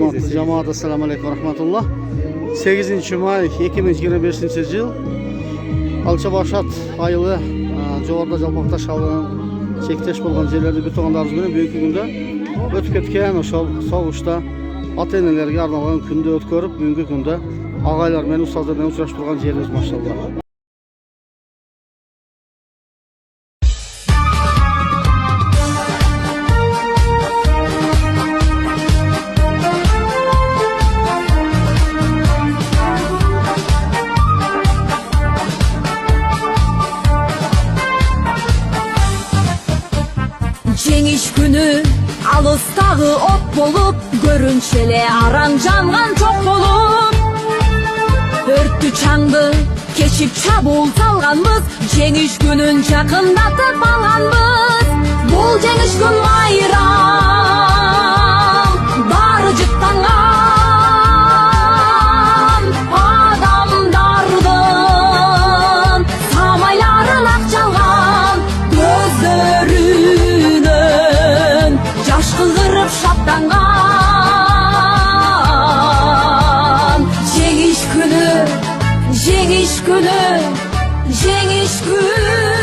Урматтуу жамаат, ассаламу алейкум рахматуллах. 8 май 2025 жыл Алча Башат айылы жогоруда Жалпакташ ауылынан чектеш болгон жерлерди бүт туугандарыбыз менен бүгүнкү күндө өтүп кеткен ошол согушта ата энелерге арналган күндү өткөрүп, бүгүнкү күндө агайлар менен устаздар менен учурашып турган жерибиз машалла. Жеңиш күнү алыстагы от болуп, көрүнчү эле араң жанган чок болуп, өрттү чаңды кечип чабуул салганбыз, жеңиш күнүн жакындатып алганбыз. Бул жеңиш күн майрам, баары жыттанган адамдардын самайларын ак жалган, көздөрүнөн жаш кыгырып шаттанган. Жеңиш күнү, жеңиш күнү, жеңиш күнү.